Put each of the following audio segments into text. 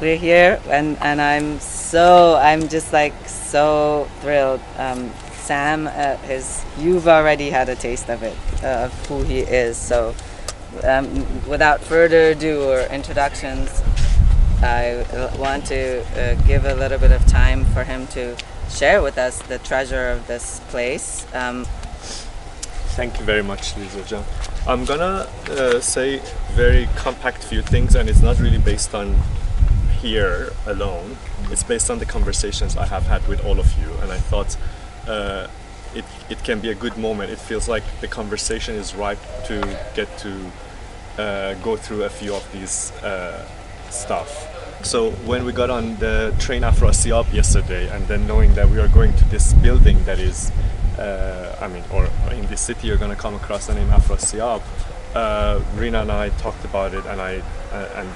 we're here, and I'm just like so thrilled. Sam, you've already had a taste of it, of who he is. So, without further ado or introductions, I want to give a little bit of time for him to share with us the treasure of this place. Thank you very much, Leeza. I'm gonna say very compact few things, and it's not really based on here alone. It's based on the conversations I have had with all of you, and I thought it can be a good moment. It feels like the conversation is ripe to get to go through a few of these stuff. So when we got on the train Afrasiab yesterday, and then knowing that we are going to this building that is or in this city you're going to come across the name Afrasiab, Rina and I talked about it, and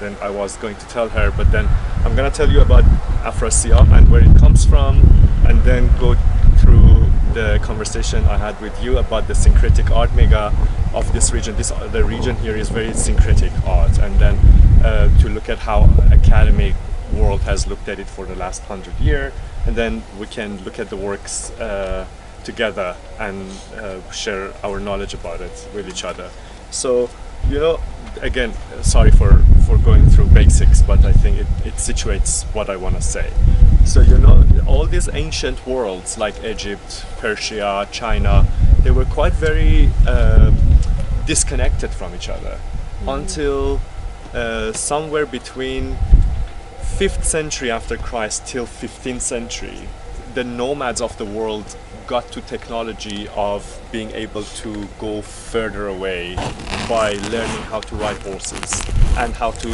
then I was going to tell her, but then I'm going to tell you about Afrasiab and where it comes from, and then go through the conversation I had with you about the syncretic art mega of this region. The region here is very syncretic art, and then to look at how academic world has looked at it for the last 100 years, and then we can look at the works together and share our knowledge about it with each other. So, again, sorry for going through basics, but I think it situates what I want to say. So, all these ancient worlds like Egypt, Persia, China, they were quite very disconnected from each other until somewhere between 5th century after Christ till 15th century, the nomads of the world got to technology of being able to go further away by learning how to ride horses and how to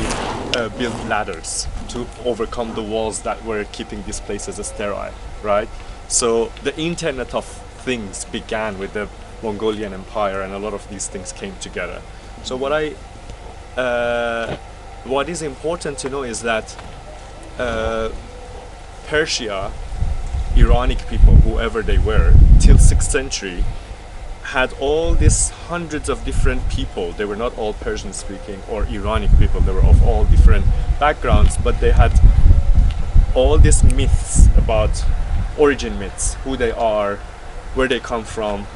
build ladders to overcome the walls that were keeping these places sterile, right? So the Internet of Things began with the Mongolian Empire, and a lot of these things came together. So what is important to know is that Persia, Iranic people, whoever they were, till 6th century, had all these hundreds of different people. They were not all Persian speaking or Iranic people, they were of all different backgrounds, but they had all these myths about origin myths, who they are, where they come from,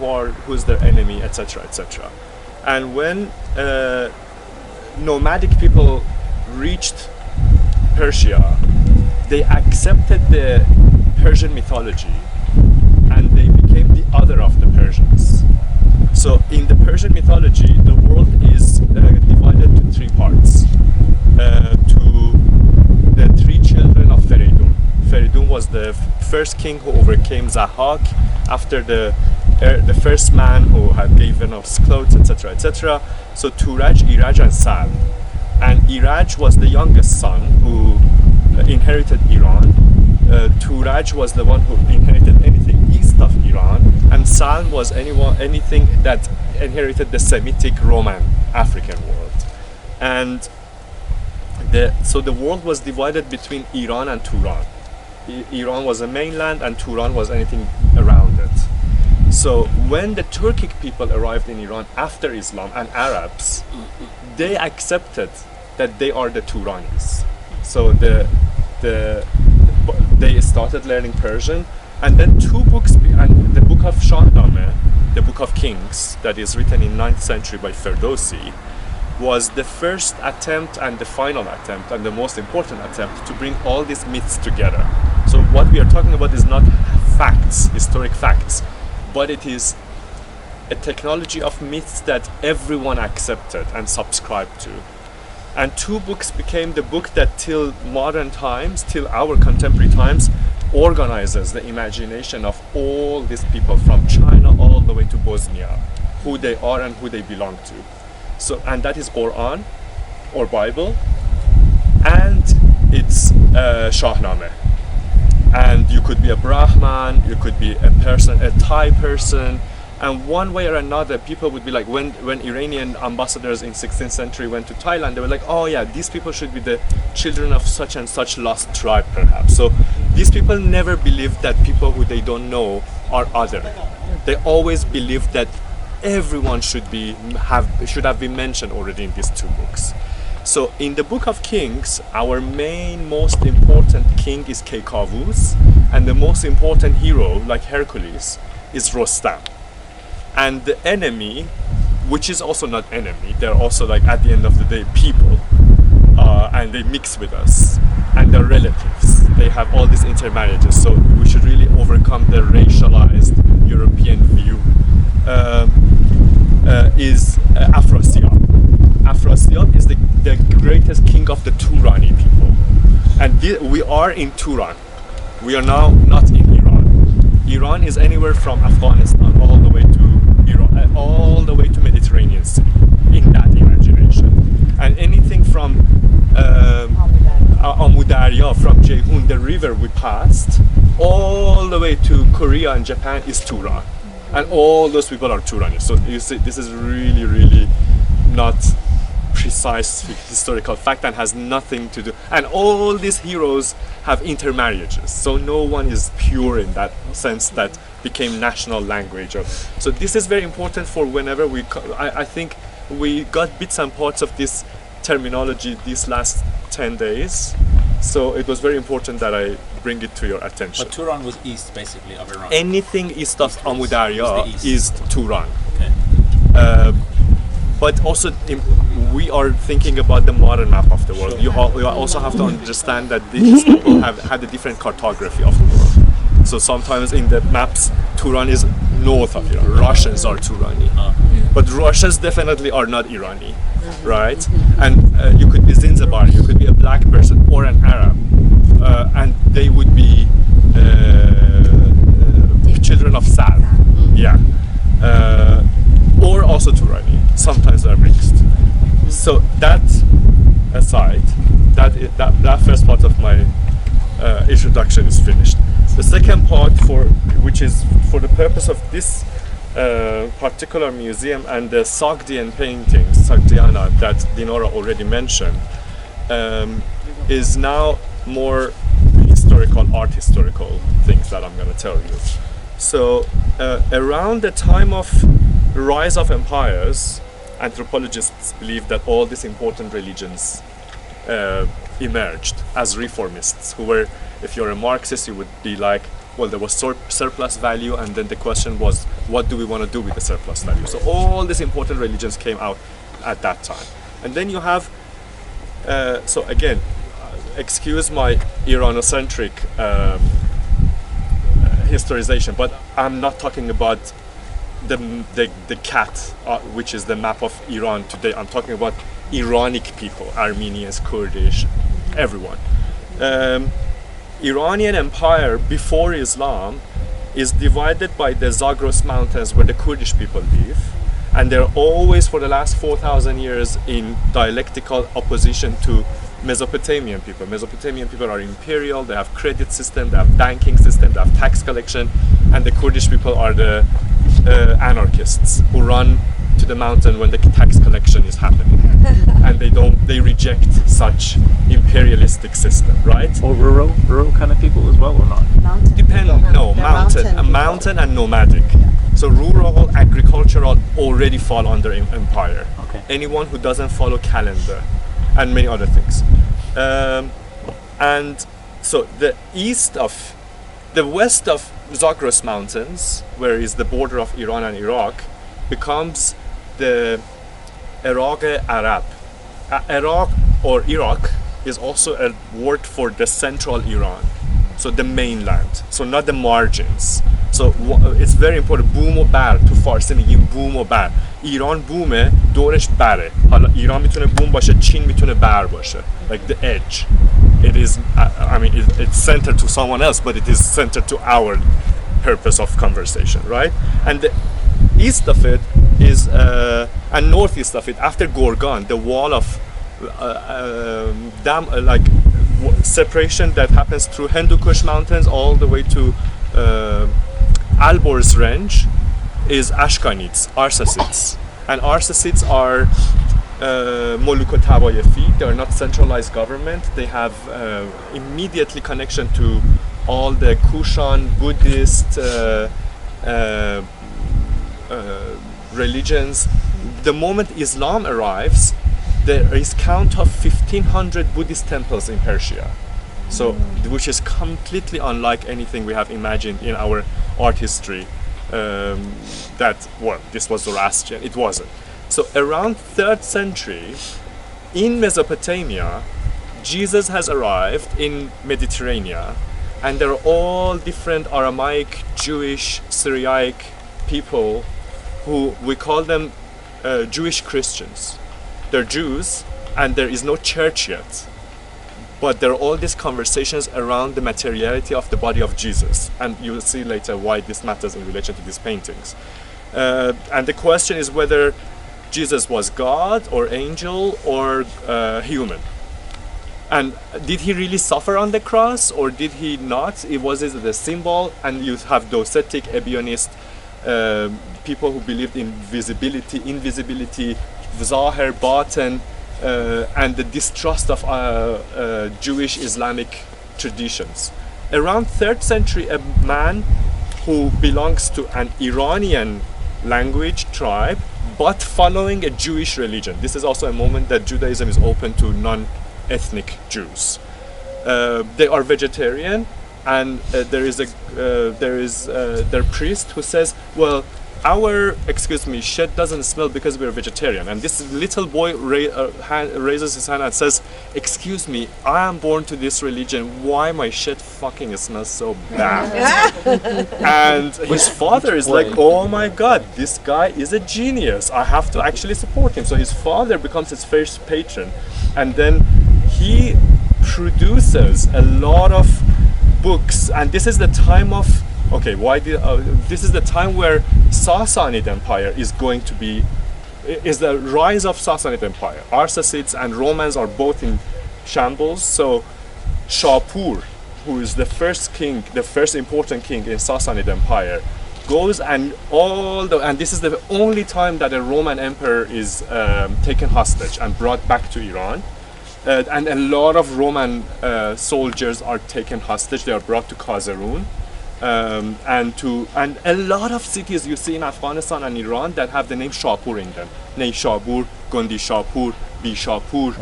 who's their enemy, etc., etc. And when nomadic people reached Persia, they accepted the Persian mythology and they became the other of the Persians. So in the Persian mythology, the world is divided to 3 parts. To the 3 children of Feridun. Feridun was the first king who overcame Zahak after the first man who had given us clothes, etc., etc. So Turaj, Iraj, and Sal. And Iraj was the youngest son who inherited Iran. Turaj was the one who inherited anything east of Iran, and Sal was anything that inherited the Semitic Roman African world. And so the world was divided between Iran and Turan. Iran was a mainland and Turan was anything around it. So when the Turkic people arrived in Iran after Islam and Arabs, they accepted that they are the Turanis. So they started learning Persian, and then 2 books, and the Book of Shahnameh, the Book of Kings, that is written in 9th century by Ferdowsi, was the first attempt and the final attempt and the most important attempt to bring all these myths together. So what we are talking about is not facts, historic facts, but it is a technology of myths that everyone accepted and subscribed to. And 2 books became the book that till modern times, till our contemporary times, organizes the imagination of all these people from China all the way to Bosnia, who they are and who they belong to. So, and that is Quran or Bible, and it's Shahnameh. And you could be a Brahman, you could be a person, a Thai person, and one way or another, people would be like, when Iranian ambassadors in 16th century went to Thailand, they were like, oh yeah, these people should be the children of such and such lost tribe, perhaps. So these people never believed that people who they don't know are other. They always believed that everyone should have been mentioned already in these 2 books. So in the Book of Kings, our main, most important king is Kekavus, and the most important hero, like Hercules, is Rostam. And the enemy, which is also not enemy, they're also like at the end of the day people, and they mix with us, and they're relatives. They have all these intermarriages, so we should really overcome the racialized European view. Is Afrasiab. Afrasiab is the greatest king of the Turani people, and we are in Turan. We are now not in Iran. Iran is anywhere from Afghanistan all the way to Iran, all the way to Mediterranean Sea, in that imagination. And anything from Amudarya, from Jehun, the river we passed, all the way to Korea and Japan is Turan. And all those people are Turani. So you see, this is really, really not precise historical fact and has nothing to do. And all these heroes have intermarriages. So no one is pure in that sense that became national language. So this is very important for whenever I think we got bits and parts of this terminology these last 10 days. So it was very important that I bring it to your attention. But Turan was east, basically, of Iran. Anything east of Amudarya is Turan. Okay. But also, we are thinking about the modern map of the world. You also have to understand that these people have had a different cartography of the world. So sometimes in the maps, Turan is north of Iran. Russians are Turani. But Russians definitely are not Irani, right? And you could be Zanzibari, you could be a black person or an Arab, and they would be children of Sad, yeah, or also Turani. Sometimes they're mixed. So that aside, that first part of my introduction is finished. The second part, which is for the purpose of this particular museum and the Sogdian paintings, Sogdiana, that Dinora already mentioned, is now more art historical things that I'm going to tell you. So around the time of rise of empires, anthropologists believe that all these important religions emerged as reformists, who were, if you're a Marxist, you would be like, well, there was surplus value, and then the question was, what do we want to do with the surplus value? So all these important religions came out at that time. And then you have, so again, excuse my Iranocentric historization, but I'm not talking about the cat, which is the map of Iran today. I'm talking about Iranic people, Armenians, Kurdish, everyone. Iranian Empire before Islam is divided by the Zagros mountains where the Kurdish people live, and they're always for the last 4,000 years in dialectical opposition to Mesopotamian people. Mesopotamian people are imperial, they have credit system, they have banking system, they have tax collection, and the Kurdish people are the anarchists who run to the mountain when the tax collection is happening. And they reject such imperialistic system, right? Or rural kind of people as well, or not? Mountain and nomadic. Yeah. So rural, agricultural already fall under empire. Okay. Anyone who doesn't follow calendar and many other things. And so the west of Zagros mountains, where is the border of Iran and Iraq, becomes the Iraq Arab. Iraq or Iraq is also a word for the central Iran, so the mainland, so not the margins. So it's very important. بوم و بر تو فارسی میگیم بوم و بر. ایران بومه، دورش بره. حالا ایران میتونه بوم باشه، چین میتونه بر باشه. Like the edge. It is, I mean, it's centered to someone else, but it is centered to our purpose of conversation, right? And the east of it is, and northeast of it, after Gorgan, the wall of separation that happens through Hindu Kush mountains all the way to Alborz range is Ashkanids, Arsacids. And Arsacids are Moluk Tabayefi. They are not centralized government. They have immediately connection to all the Kushan, Buddhist religions. The moment Islam arrives, there is count of 1,500 Buddhist temples in Persia. So, which is completely unlike anything we have imagined in our art history. That, well, this was Zoroastrian. It wasn't. So around 3rd century, in Mesopotamia, Jesus has arrived in Mediterranean, and there are all different Aramaic, Jewish, Syriac people who we call them Jewish Christians. They're Jews, and there is no church yet. But there are all these conversations around the materiality of the body of Jesus, and you will see later why this matters in relation to these paintings. And the question is whether Jesus was God or angel or human. And did he really suffer on the cross, or did he not? It was the symbol, and you have docetic, Ebionist people who believed in visibility, invisibility, zahir, batin, and the distrust of Jewish Islamic traditions. Around 3rd century, a man who belongs to an Iranian language tribe, but following a Jewish religion. This is also a moment that Judaism is open to non-ethnic Jews. They are vegetarian, and there is their priest who says, well, our, shit doesn't smell because we're vegetarian. And this little boy raises his hand and says, excuse me, I am born to this religion, why my shit fucking smells so bad? And his father is like, oh my god, this guy is a genius, I have to actually support him. So his father becomes his first patron, and then he produces a lot of books, and this is the time of this is the time where Sassanid Empire is going to be, is the rise of Sassanid Empire. Arsacids and Romans are both in shambles. So Shapur, who is the first king, the first important king in Sassanid Empire, goes and this is the only time that a Roman emperor is taken hostage and brought back to Iran. And a lot of Roman soldiers are taken hostage. They are brought to Khazarun. And a lot of cities you see in Afghanistan and Iran that have the name Shapur in them. Neyshabur, Gondi Shapur, Bishapur,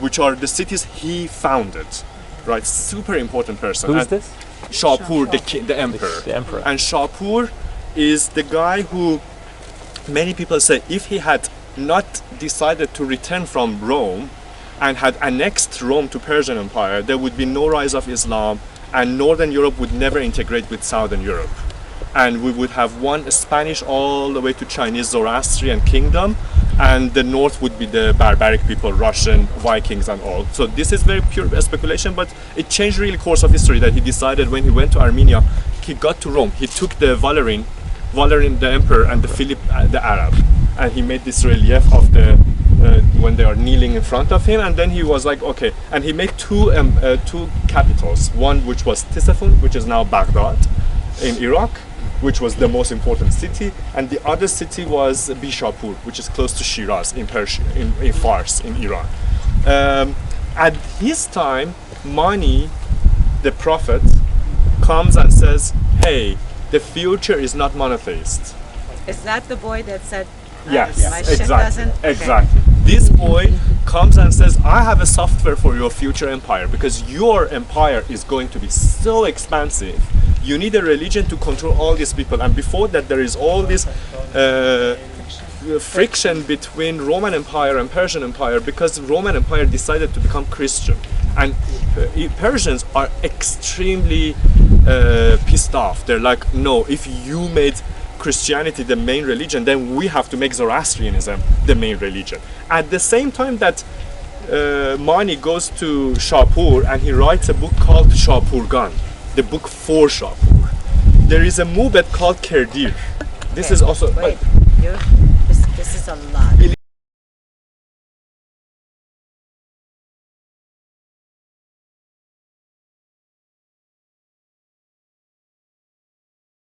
which are the cities he founded. Right, super important person. Who is this? Shapur, the emperor. The emperor. And Shapur is the guy who many people say if he had not decided to return from Rome and had annexed Rome to Persian Empire, there would be no rise of Islam, and Northern Europe would never integrate with Southern Europe. And we would have one Spanish all the way to Chinese Zoroastrian kingdom, and the north would be the barbaric people, Russian, Vikings and all. So this is very pure speculation, but it changed really course of history that he decided when he went to Armenia, he got to Rome, he took the Valerian the emperor, and the Philip the Arab, and he made this relief of the when they are kneeling in front of him, and then he was like, okay, and he made two capitals, one which was Tisafun, which is now Baghdad in Iraq, which was the most important city, and the other city was Bishapur, which is close to Shiraz in Persia, in Fars, in Iran. At his time, Mani, the prophet, comes and says, hey, the future is not monotheist. Is that the boy that said, yes, my shit exactly, doesn't? exactly. This boy comes and says, I have a software for your future empire, because your empire is going to be so expansive. You need a religion to control all these people. And before that, there is all this friction between Roman Empire and Persian Empire, because Roman Empire decided to become Christian. And Persians are extremely pissed off. They're like, no, if you made Christianity the main religion, then we have to make Zoroastrianism the main religion. At the same time that Mani goes to Shapur and he writes a book called Shapurgan, the book for Shapur. There is a movement called Kerdir. This is also